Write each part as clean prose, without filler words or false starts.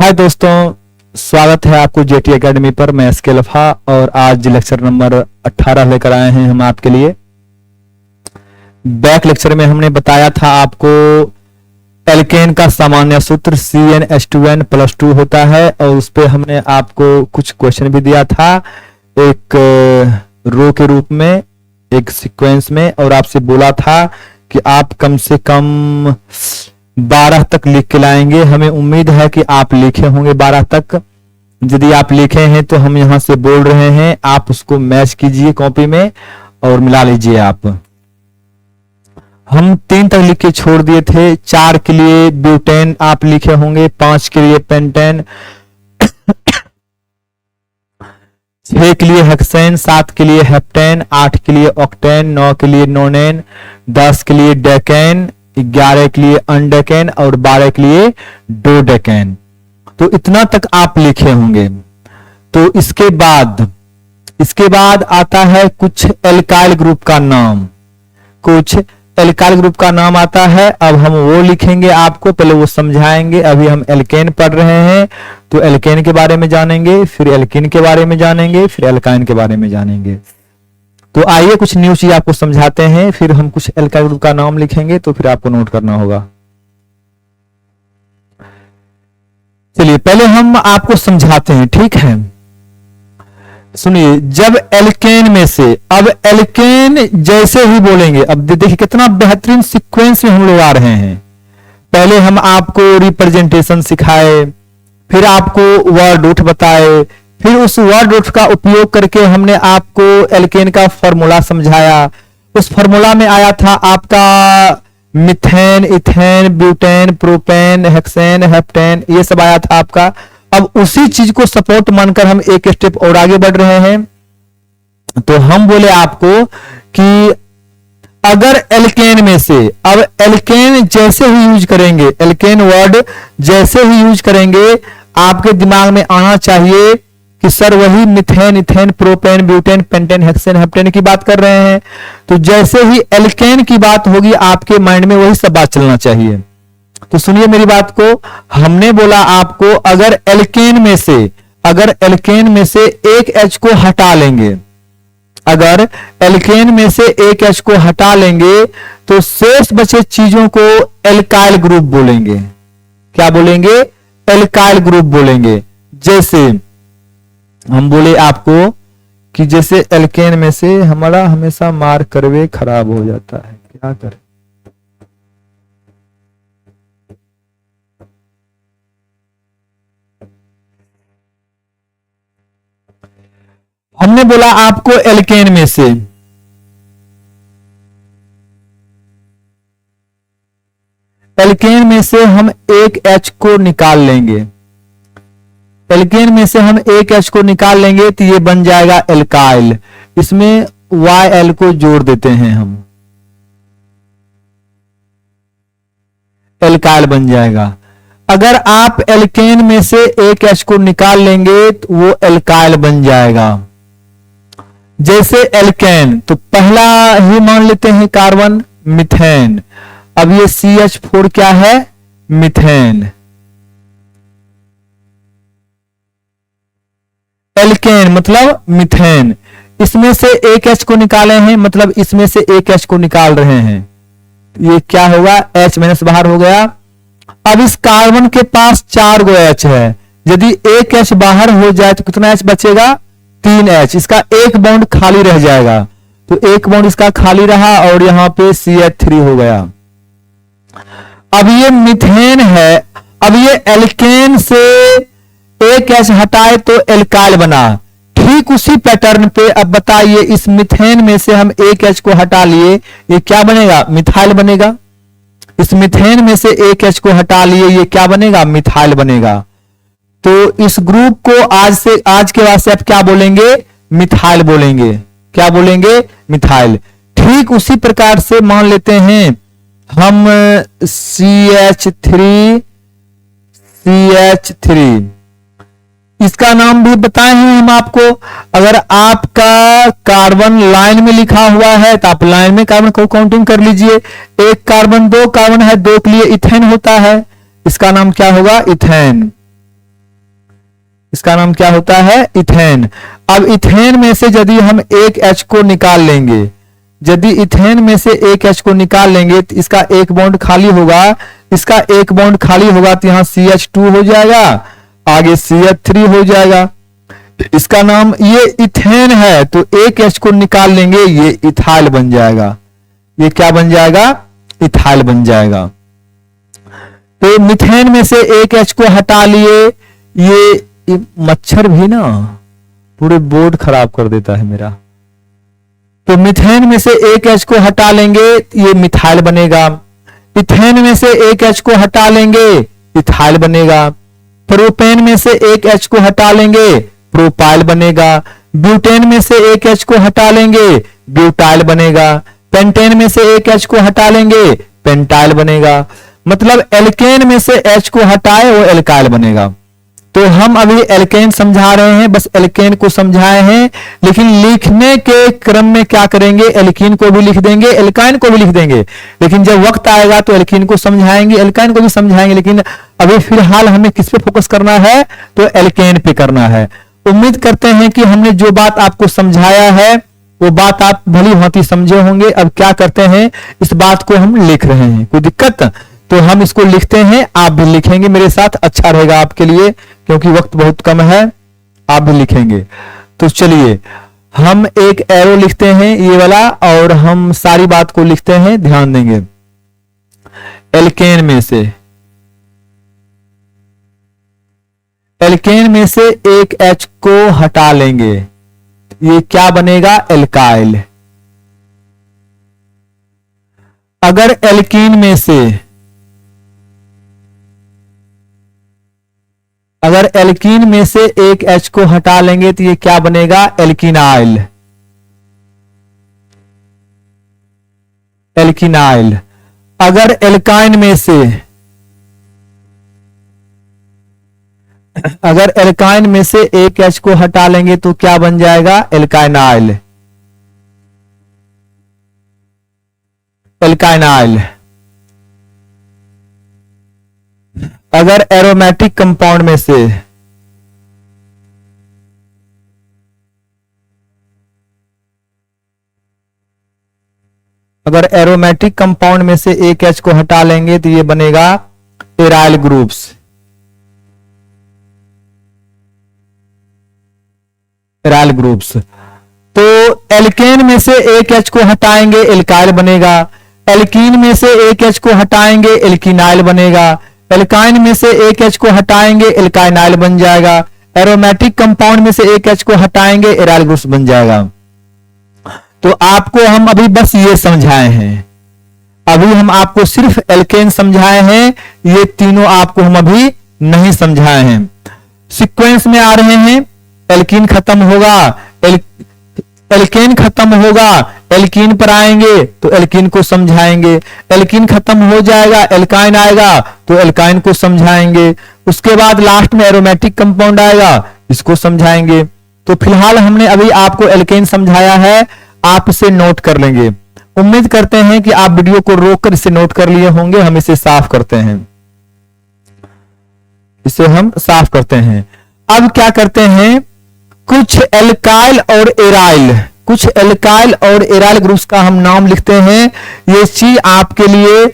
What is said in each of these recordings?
हाय दोस्तों, स्वागत है आपको जेटी एकेडमी पर। मैं एसके लफा और आज लेक्चर नंबर 18 लेकर आए हैं हम आपके लिए। बैक लेक्चर में हमने बताया था आपको एल्केन का सामान्य सूत्र CnH2n + 2 होता है और उस पर हमने आपको कुछ क्वेश्चन भी दिया था एक रो के रूप में, एक सीक्वेंस में, और आपसे बोला था कि आप कम से कम 12 तक लिख के लाएंगे। हमें उम्मीद है कि आप लिखे होंगे 12 तक। यदि आप लिखे हैं तो हम यहां से बोल रहे हैं, आप उसको मैच कीजिए कॉपी में और मिला लीजिए। आप हम 3 तक लिख के छोड़ दिए थे। 4 के लिए ब्यूटेन आप लिखे होंगे, 5 के लिए पेंटेन, 6 के लिए हेक्सेन, 7 के लिए हेप्टेन, 8 के लिए ऑक्टेन, 9 के लिए नोनेन, 10 के लिए डेकेन, 11 के लिए अनडेकेन और 12 के लिए डोडेकेन। तो इतना तक आप लिखे होंगे। तो इसके बाद आता है कुछ एल्काइल ग्रुप का नाम, कुछ एल्काइल ग्रुप का नाम आता है। अब हम वो लिखेंगे, आपको पहले वो समझाएंगे। अभी हम एल्केन पढ़ रहे हैं तो एल्केन के बारे में जानेंगे, फिर एल्कीन के बारे में जानेंगे, फिर एल्काइन के बारे में जानेंगे। तो आइए कुछ न्यू चीज आपको समझाते हैं, फिर हम कुछ एल्काइल ग्रुप का नाम लिखेंगे तो फिर आपको नोट करना होगा। चलिए पहले हम आपको समझाते हैं, ठीक है। सुनिए, जब एल्केन में से, अब एल्केन जैसे ही बोलेंगे, अब देखिए कितना बेहतरीन सीक्वेंस में हम लोग आ रहे हैं। पहले हम आपको रिप्रेजेंटेशन सिखाए, फिर आपको वर्ड रूट बताए, फिर उस वर्ड रूट का उपयोग करके हमने आपको एल्केन का फॉर्मूला समझाया। उस फॉर्मूला में आया था आपका methane, ethane, butane, propane, hexane, heptane, ये सब आया था आपका। अब उसी चीज को सपोर्ट मानकर हम एक स्टेप और आगे बढ़ रहे हैं। तो हम बोले आपको कि अगर एल्केन में से, अब एल्केन जैसे ही यूज करेंगे, एल्केन वर्ड जैसे ही यूज करेंगे, आपके दिमाग में आना चाहिए कि सर वही methane, ethane, propane, butane, pentane, hexane, heptane की बात कर रहे हैं। तो जैसे ही एल्केन की बात होगी आपके माइंड में वही सब बात चलना चाहिए। तो सुनिए मेरी बात को। हमने बोला आपको अगर एल्केन में से एक H को हटा लेंगे, अगर एल्केन में से एक H को हटा लेंगे तो शेष बचे चीजों को एल्काइल ग्रुप बोलेंगे। क्या बोलेंगे? एल्काइल ग्रुप बोलेंगे। जैसे हम बोले आपको कि जैसे एल्केन में से हमारा हमेशा मार करवे खराब हो जाता है, क्या करें? हमने बोला आपको एल्केन में से, एल्केन में से हम एक H को निकाल लेंगे। एल्केन में से हम एक H को निकाल लेंगे तो ये बन जाएगा एल्काइल। इसमें YL को जोड़ देते हैं हम, एल्काइल बन जाएगा। अगर आप एल्केन में से एक H को निकाल लेंगे तो वो एल्काइल बन जाएगा। जैसे एल्केन, तो पहला ही मान लेते हैं कार्बन मिथेन। अब ये CH4 क्या है? मिथेन। एल्केन मतलब मिथेन। इसमें से एक H को निकाले हैं, मतलब इसमें से एक H को निकाल रहे हैं। ये क्या होगा? H- बाहर हो गया। अब इस कार्बन के पास 4 गो H है। यदि एक H बाहर हो जाए तो कितना H बचेगा? 3 H। इसका एक बॉन्ड खाली रह जाएगा, तो एक बॉन्ड इसका खाली रहा और यहां पे CH3 हो गया। अब ये मिथेन है। अब ये एल्केन से एक H हटाए तो एल्काइल बना। ठीक उसी पैटर्न पे अब बताइए, इस मिथेन में से हम एक H को हटा लिए, ये क्या बनेगा? मिथाइल बनेगा। इस मिथेन में से एक H को हटा लिए, ये क्या बनेगा? मिथाइल बनेगा। तो इस ग्रुप को आज के बाद से आप क्या बोलेंगे? मिथाइल बोलेंगे। क्या बोलेंगे? मिथाइल। ठीक उसी प्रकार से मान लेते हैं हम CH3, इसका नाम भी बताए हैं हम आपको। अगर आपका कार्बन लाइन में लिखा हुआ है तो आप लाइन में कार्बन को काउंटिंग कर लीजिए। एक कार्बन, 2 कार्बन है, 2 के लिए इथेन होता है, इसका नाम क्या होगा? इथेन। इसका नाम क्या होता है? इथेन। अब इथेन में से यदि हम एक H को निकाल लेंगे, यदि इथेन में से एक H को निकाल लेंगे तो इसका एक बॉन्ड खाली होगा, इसका एक बॉन्ड खाली होगा तो यहां CH2 हो जाएगा, आगे CH3 हो जाएगा। इसका नाम ये इथेन है तो एक H को निकाल लेंगे, ये इथाइल बन जाएगा। ये क्या बन जाएगा? इथाइल बन जाएगा। तो मिथेन में से एक H को हटा लिए, ये मच्छर भी ना पूरे बोर्ड खराब कर देता है मेरा। तो मिथेन में से एक H को हटा लेंगे, ये मिथाइल बनेगा। इथेन में से एक H को हटा लेंगे, इथाइल बनेगा। प्रोपेन में से एक H को हटा लेंगे, प्रोपाइल बनेगा। ब्यूटेन में से एक H को हटा लेंगे, ब्यूटाइल बनेगा। पेंटेन में से एक H को हटा लेंगे, पेंटाइल बनेगा। मतलब एल्केन में से H को हटाए वो एल्काइल बनेगा। तो हम अभी एल्केन समझा रहे हैं, बस एल्केन को समझाए हैं, लेकिन लिखने के क्रम में क्या करेंगे? एल्कीन को भी लिख देंगे, एल्काइन को भी लिख देंगे, लेकिन जब वक्त आएगा तो एल्कीन को समझाएंगे, एल्काइन को भी समझाएंगे। लेकिन अभी फिलहाल हमें किस पे फोकस करना है? तो एल्केन पे करना है। उम्मीद करते हैं कि हमने जो बात आपको समझाया है वो बात आप भली भांति समझे होंगे। अब क्या करते हैं, इस बात को हम लिख रहे हैं। कोई दिक्कत? तो हम इसको लिखते हैं, आप भी लिखेंगे मेरे साथ, अच्छा रहेगा आपके लिए, क्योंकि वक्त बहुत कम है। आप भी लिखेंगे। तो चलिए हम एक एरो लिखते हैं ये वाला, और हम सारी बात को लिखते हैं, ध्यान देंगे। एल्केन में से एक H को हटा लेंगे, ये क्या बनेगा? एल्काइल। अगर एल्कीन में से एक H को हटा लेंगे तो ये क्या बनेगा? एल्किनाइल। अगर एल्काइन में से एक H को हटा लेंगे तो क्या बन जाएगा? एल्काइनाइल। अगर एरोमेटिक कंपाउंड में से एक H को हटा लेंगे तो ये बनेगा एराइल ग्रुप्स। तो एल्केन में से एक H को हटाएंगे, एल्काइल बनेगा। एल्कीन में से एक H को हटाएंगे, एल्किनाइल बनेगा। एल्काइन में से एक H को हटाएंगे, एल्काइनाइल बन जाएगा। एरोमेटिक कंपाउंड में से एक H को हटाएंगे, एराइल ग्रुप्स बन जाएगा। तो आपको हम अभी बस ये समझाए हैं, अभी हम आपको सिर्फ एल्केन समझाए हैं, ये तीनों आपको हम अभी नहीं समझाए हैं। सीक्वेंस में आ रहे हैं, एल्कीन खत्म होगा, एल्केन खत्म होगा, एल्कीन पर आएंगे तो एल्कीन को समझाएंगे। एल्कीन खत्म हो जाएगा, एल्काइन आएगा तो एल्काइन को समझाएंगे। उसके बाद लास्ट में एरोमेटिक कंपाउंड आएगा, इसको समझाएंगे। तो फिलहाल हमने अभी आपको एल्केन समझाया है, आप इसे नोट कर लेंगे। उम्मीद करते हैं कि आप वीडियो को रोककर इसे नोट कर लिए होंगे। हम इसे साफ करते हैं, अब क्या करते हैं, कुछ एल्काइल और एराइल ग्रुप्स का हम नाम लिखते हैं। ये चीज आपके लिए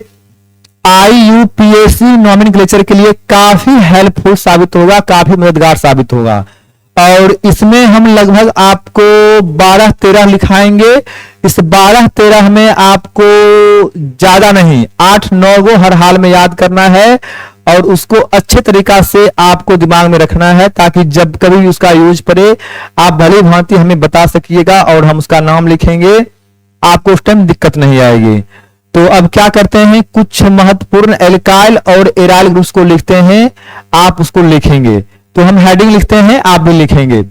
IUPAC नॉमेनक्लेचर के लिए काफी हेल्पफुल साबित होगा, काफी मददगार साबित होगा। और इसमें हम लगभग आपको 12-13 लिखाएंगे। इस 12-13 में आपको ज्यादा नहीं 8-9 को हर हाल में याद करना है, और उसको अच्छे तरीका से आपको दिमाग में रखना है, ताकि जब कभी उसका यूज पड़े आप भली भांति हमें बता सकिएगा और हम उसका नाम लिखेंगे, आपको उस टाइम दिक्कत नहीं आएगी। तो अब क्या करते हैं, कुछ महत्वपूर्ण एल्काइल और एराइल ग्रुप्स को लिखते हैं, आप उसको लिखेंगे। तो हम हेडिंग लिखते हैं, आप भी लिखेंगे।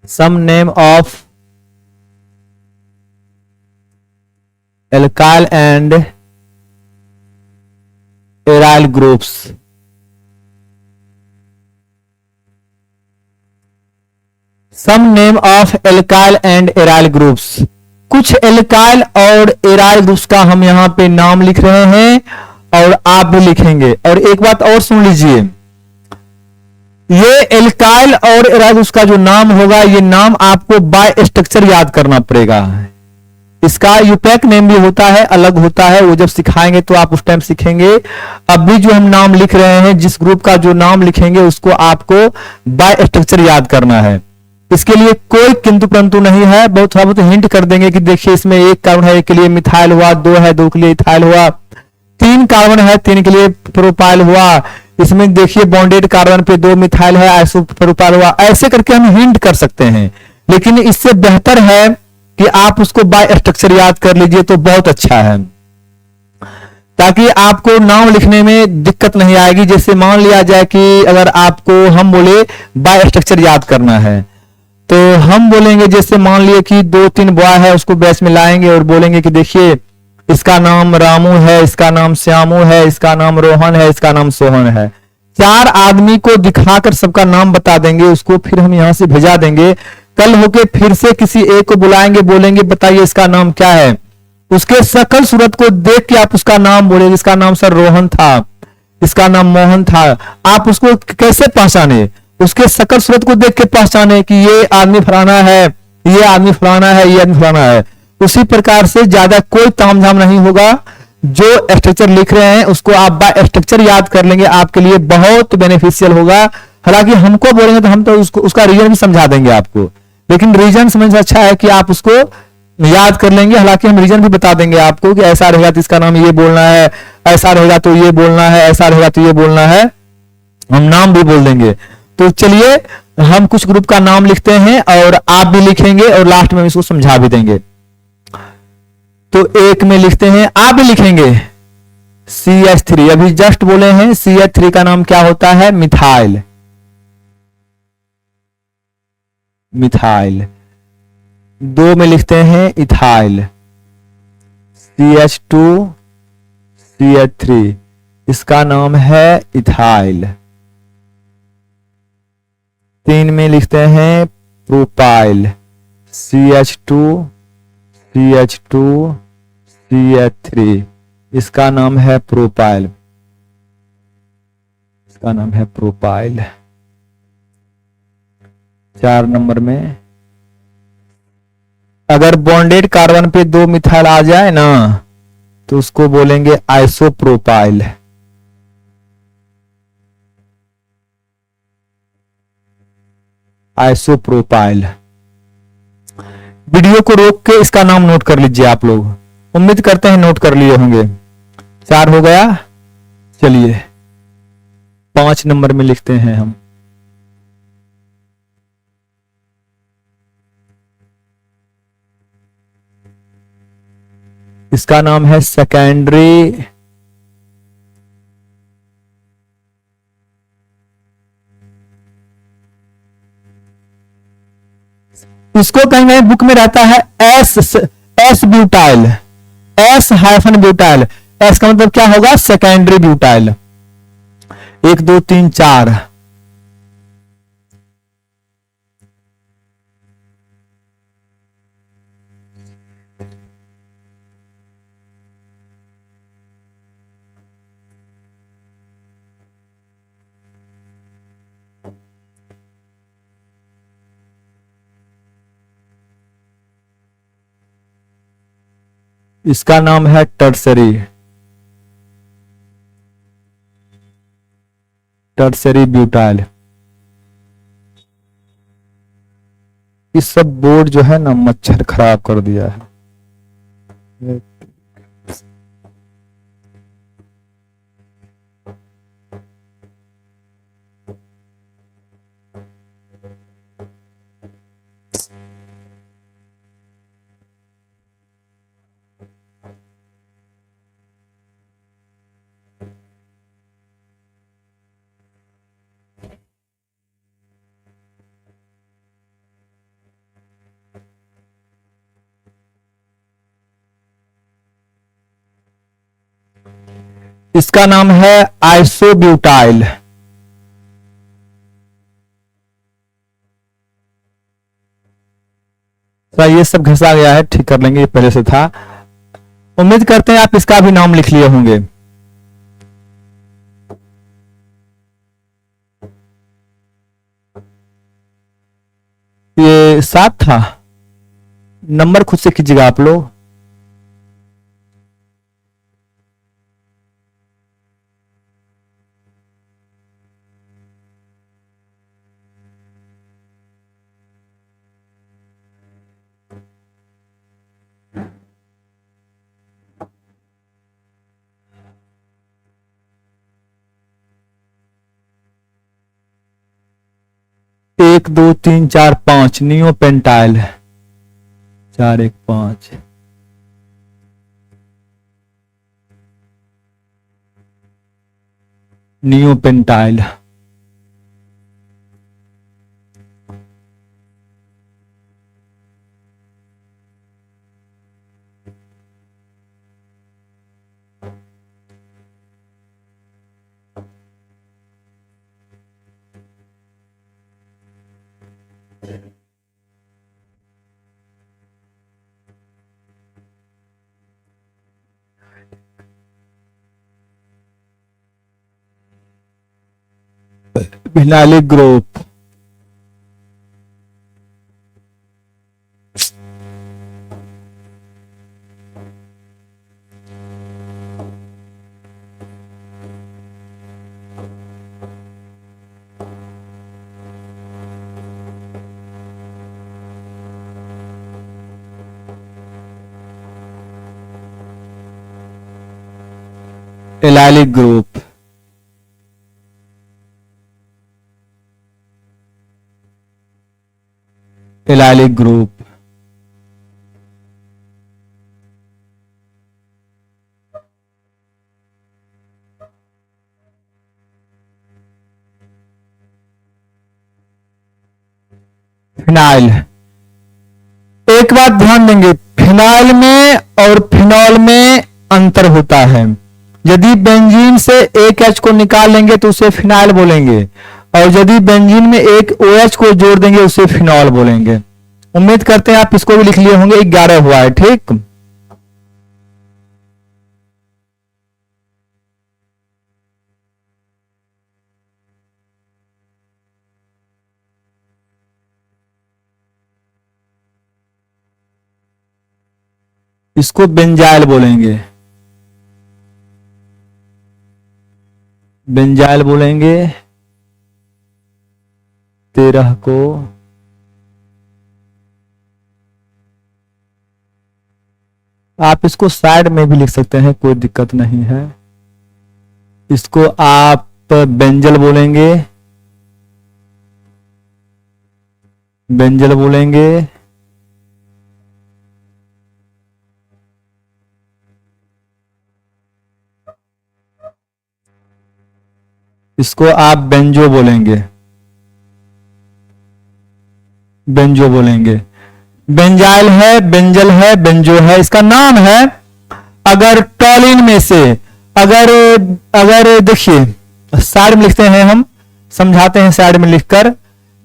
Some name of alkyl and aryl groups. Some name of alkyl and aryl groups. कुछ एल्काइल और एराइल ग्रुप्स का हम यहाँ पे नाम लिख रहे हैं और आप भी लिखेंगे। और एक बात और सुन लीजिए, ये एल्काइल और एराइल ग्रुप्स का जो नाम होगा, ये नाम आपको बाय स्ट्रक्चर याद करना पड़ेगा। इसका यूपैक नेम भी होता है, अलग होता है, वो जब सिखाएंगे तो आप उस टाइम सीखेंगे। अभी जो हम नाम लिख रहे हैं, जिस ग्रुप का जो नाम लिखेंगे उसको आपको बाय स्ट्रक्चर याद करना है। इसके लिए कोई किंतु परंतु नहीं है, बहुत थोड़ा बहुत हिंट कर देंगे कि देखिए इसमें एक कार्बन है, एक के लिए मिथाइल हुआ, दो है, दो के लिए इथाइल हुआ, तीन कार्बन है, तीन के लिए प्रोपाइल हुआ, इसमें देखिए बॉन्डेड कार्बन पे दो मिथाइल है, आइसोप्रोपाइल हुआ। ऐसे करके हम हिंट कर सकते हैं, लेकिन इससे बेहतर है कि आप उसको बाय स्ट्रक्चर याद कर लीजिए तो बहुत अच्छा है, ताकि आपको नाम लिखने में दिक्कत नहीं आएगी। जैसे मान लिया जाए कि अगर आपको हम बोले बाय स्ट्रक्चर याद करना है, तो हम बोलेंगे, जैसे मान लिए कि दो तीन बॉय है, उसको बैच में लाएंगे और बोलेंगे कि देखिए इसका नाम रामू है, इसका नाम श्यामू है, इसका नाम रोहन है, इसका नाम सोहन है। चार आदमी को दिखाकर सबका नाम बता देंगे, उसको फिर हम यहां से भेजा देंगे। कल होके फिर से किसी एक को बुलाएंगे, बोलेंगे बताइए इसका नाम क्या है। उसके शकल सूरत को देख के आप उसका नाम बोलेंगे, इसका नाम सर रोहन था, इसका नाम मोहन था। आप उसको कैसे पहचाने? उसके शकल सूरत को देख के पहचाने कि ये आदमी फलाना है, ये आदमी फलाना है, ये आदमी फलाना है। उसी प्रकार से ज्यादा कोई तामझाम नहीं होगा। जो स्ट्रक्चर लिख रहे हैं उसको आप बाय स्ट्रक्चर याद कर लेंगे, आपके लिए बहुत बेनिफिशियल होगा। हालांकि हमको बोलेंगे तो हम तो उसका रीजन भी समझा देंगे आपको, लेकिन रीजन समझ से अच्छा है कि आप उसको याद कर लेंगे। हालांकि हम रीजन भी बता देंगे आपको कि ऐसा रहेगा तो इसका नाम ये बोलना है, ऐसा रहेगा तो ये बोलना है, ऐसा रहेगा तो ये बोलना है, हम नाम भी बोल देंगे। तो चलिए हम कुछ ग्रुप का नाम लिखते हैं और आप भी लिखेंगे और लास्ट में इसको समझा भी देंगे। तो एक में लिखते हैं, आप भी लिखेंगे CH3। अभी जस्ट बोले हैं CH3 का नाम क्या होता है? मिथाइल। मिथाइल। दो में लिखते हैं इथाइल, CH2 CH3, इसका नाम है इथाइल। तीन में लिखते हैं प्रोपाइल, CH2 CH2 CH3, इसका नाम है प्रोपाइल, इसका नाम है प्रोपाइल। 4 नंबर में अगर बॉन्डेड कार्बन पे दो मिथाइल आ जाए ना तो उसको बोलेंगे आइसोप्रोपाइल। आइसोप्रोपाइल। वीडियो को रोक के इसका नाम नोट कर लीजिए आप लोग, उम्मीद करते हैं नोट कर लिए होंगे। 4 हो गया। चलिए 5 नंबर में लिखते हैं हम, इसका नाम है सेकेंडरी इसको कहीं कहीं बुक में रहता है एस ब्यूटाइल, S-ब्यूटाइल। एस का मतलब क्या होगा? Secondary butyl. 1 2 3 4। इसका नाम है टर्सरी, टर्सरी ब्यूटाइल। इस सब बोर्ड जो है ना मच्छर खराब कर दिया है। इसका नाम है आइसोब्यूटाइल। तो ये सब घिसा गया है, ठीक कर लेंगे, ये पहले से था। उम्मीद करते हैं आप इसका भी नाम लिख लिए होंगे। ये 7 था, नंबर खुद से कीजिएगा आप लोग। एक 2 3 4 5 neo pentyl, 4 1 5। Neo pentyl. Phenylic group, allylic group, allylic group, phenyl. एक बात ध्यान देंगे, फिनाइल में और फिनॉल में अंतर होता है। यदि बेंजीन से एक एच को निकाल लेंगे तो उसे फिनाइल बोलेंगे, और यदि बेंजीन में एक OH को जोड़ देंगे उसे फिनॉल बोलेंगे। उम्मीद करते हैं आप इसको भी लिख लिए होंगे, 11 हुआ है, ठीक। इसको बेंजाइल बोलेंगे, बेंजाइल बोलेंगे 13 को। आप इसको साइड में भी लिख सकते हैं, कोई दिक्कत नहीं है। इसको आप बेंजल बोलेंगे, बेंजल बोलेंगे। इसको आप बेंजो बोलेंगे, बेंजो बोलेंगे। बेंजाइल है, बेंजल है, बेंजो है, इसका नाम है। अगर टॉलिन में से अगर अगर देखिए साइड में लिखते हैं, हम समझाते हैं साइड में लिखकर।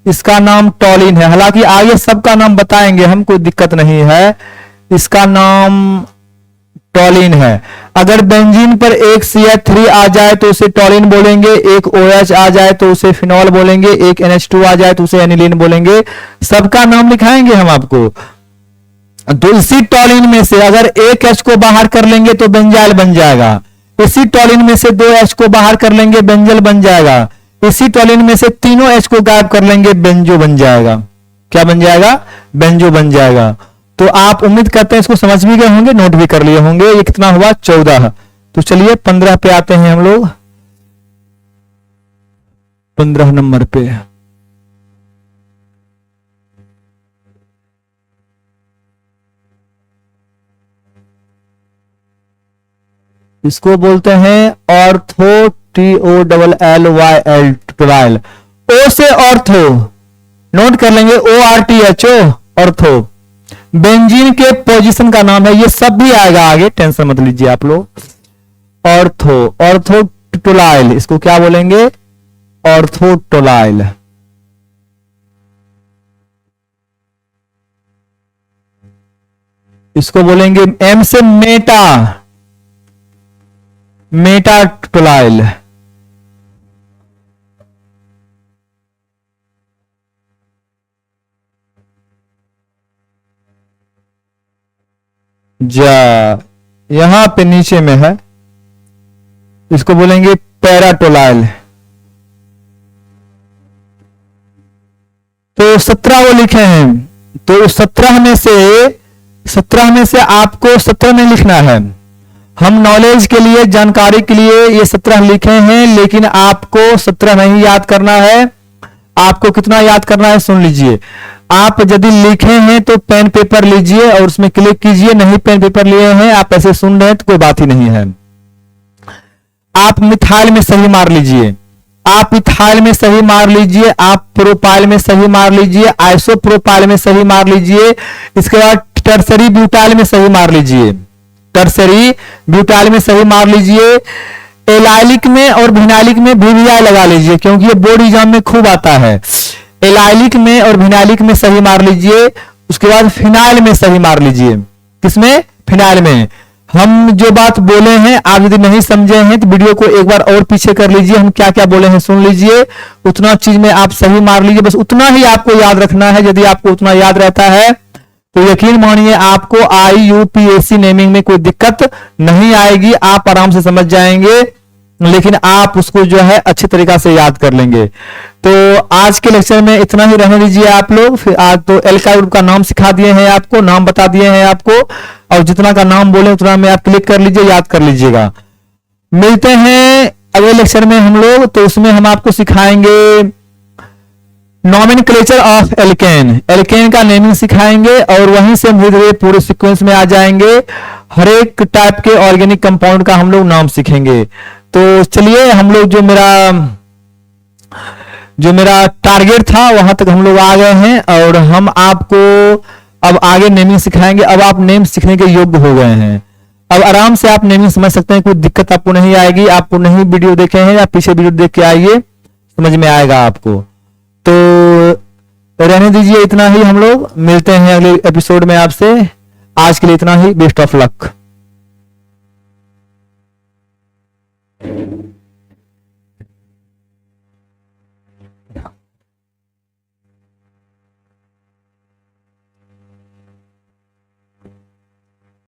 इसका नाम टॉलिन है, हालांकि आगे सबका नाम बताएंगे हम, कोई दिक्कत नहीं है। इसका नाम टॉलिन है। अगर बेंजीन पर एक CH3 आ जाए तो उसे टॉलिन बोलेंगे, एक OH आ जाए तो उसे फिनॉल बोलेंगे, एक NH2 आ जाए तो उसे एनिलीन बोलेंगे। सबका नाम लिखाएंगे हम आपको। तो इसी टॉलिन में से अगर एक H को बाहर कर लेंगे तो बेंजाइल बन जाएगा। इसी टॉलिन में से 2 H को बाहर कर लेंगे, बेंजल बन जाएगा। इसी टॉलिन में से तीनों H को गायब कर लेंगे, बेंजो बन जाएगा। क्या बन जाएगा? बेंजो बन जाएगा। तो आप उम्मीद करते हैं इसको समझ भी गए होंगे, नोट भी कर लिए होंगे। ये कितना हुआ? 14। तो चलिए 15 पे आते हैं हम लोग। 15 नंबर पे इसको बोलते हैं ऑर्थो, TOLLYL, टोलाइल। ओ से ऑर्थो, नोट कर लेंगे, ORTHO, ऑर्थो। बेंजीन के पोजीशन का नाम है, ये सब भी आएगा आगे, टेंशन मत लीजिए आप लोग। ऑर्थो, ऑर्थोटोलाइल, इसको क्या बोलेंगे? ऑर्थोटोलाइल। इसको बोलेंगे एम से मेटा, मेटाटोलाइल। जा यहां पे नीचे में है, इसको बोलेंगे पैराटोलाइल। तो 17 वो लिखे हैं, तो 17 में से आपको 17 नहीं लिखना है। हम नॉलेज के लिए, जानकारी के लिए ये 17 लिखे हैं, लेकिन आपको 17 नहीं याद करना है। आपको कितना याद करना है सुन लीजिए। आप यदि लिखे हैं तो पेन पेपर लीजिए और उसमें क्लिक कीजिए, नहीं पेन पेपर लिए हैं, आप ऐसे सुन रहे हैं तो कोई बात ही नहीं है। आप मिथाइल में सही मार लीजिए, आप इथाइल में सही मार लीजिए, आप प्रोपाइल में सही मार लीजिए, आइसोप्रोपाइल में सही मार लीजिए, इसके बाद टर्सरी ब्यूटाइल में सही मार लीजिए, टर्सरी ब्यूटाइल में सही मार लीजिए। एलाइलिक में और विनाइलिक में VVI लगा लीजिए, क्योंकि ये बोर्ड एग्जाम में खूब आता है। एलाइलिक में और विनाइलिक में सही मार लीजिए। उसके बाद फिनाइल में सही मार लीजिए। किसमें? फिनाइल में। हम जो बात बोले हैं, आप यदि नहीं समझे हैं तो वीडियो को एक बार और पीछे कर लीजिए, हम क्या क्या बोले हैं सुन लीजिए, उतना चीज में आप सही मार लीजिए। बस उतना ही आपको याद रखना है। यदि आपको उतना याद रहता है तो यकीन मानिए आपको IUPAC नेमिंग में कोई दिक्कत नहीं आएगी, आप आराम से समझ जाएंगे, लेकिन आप उसको जो है अच्छे तरीका से याद कर लेंगे। तो आज के लेक्चर में इतना ही रहने दीजिए आप लोग। फिर आज तो एल्काइल ग्रुप का नाम सिखा दिए हैं आपको, नाम बता दिए हैं आपको, और जितना का नाम बोले उतना में आप क्लिक कर लीजिए, याद कर लीजिएगा। मिलते हैं अगले लेक्चर में हम लोग, तो उसमें हम आपको सिखाएंगे नॉमेनक्लेचर ऑफ एल्केन, एल्केन का नेमिंग सिखाएंगे, और वहीं से धीरे धीरे पूरे सीक्वेंस में आ जाएंगे। हर एक टाइप के ऑर्गेनिक कंपाउंड का हम लोग नाम सीखेंगे। तो चलिए, हम लोग जो मेरा टारगेट था वहां तक हम लोग आ गए हैं, और हम आपको अब आगे नेमिंग सिखाएंगे। अब आप नेम सीखने के योग्य हो गए हैं, अब आराम से आप नेमिंग समझ सकते हैं, कोई दिक्कत आपको नहीं आएगी। आपको नहीं वीडियो देखे हैं या पीछे वीडियो देख के आइए, समझ में आएगा आपको। तो रहने दीजिए, इतना ही। हम लोग मिलते हैं अगले एपिसोड में आपसे। आज के लिए इतना ही। Best of luck.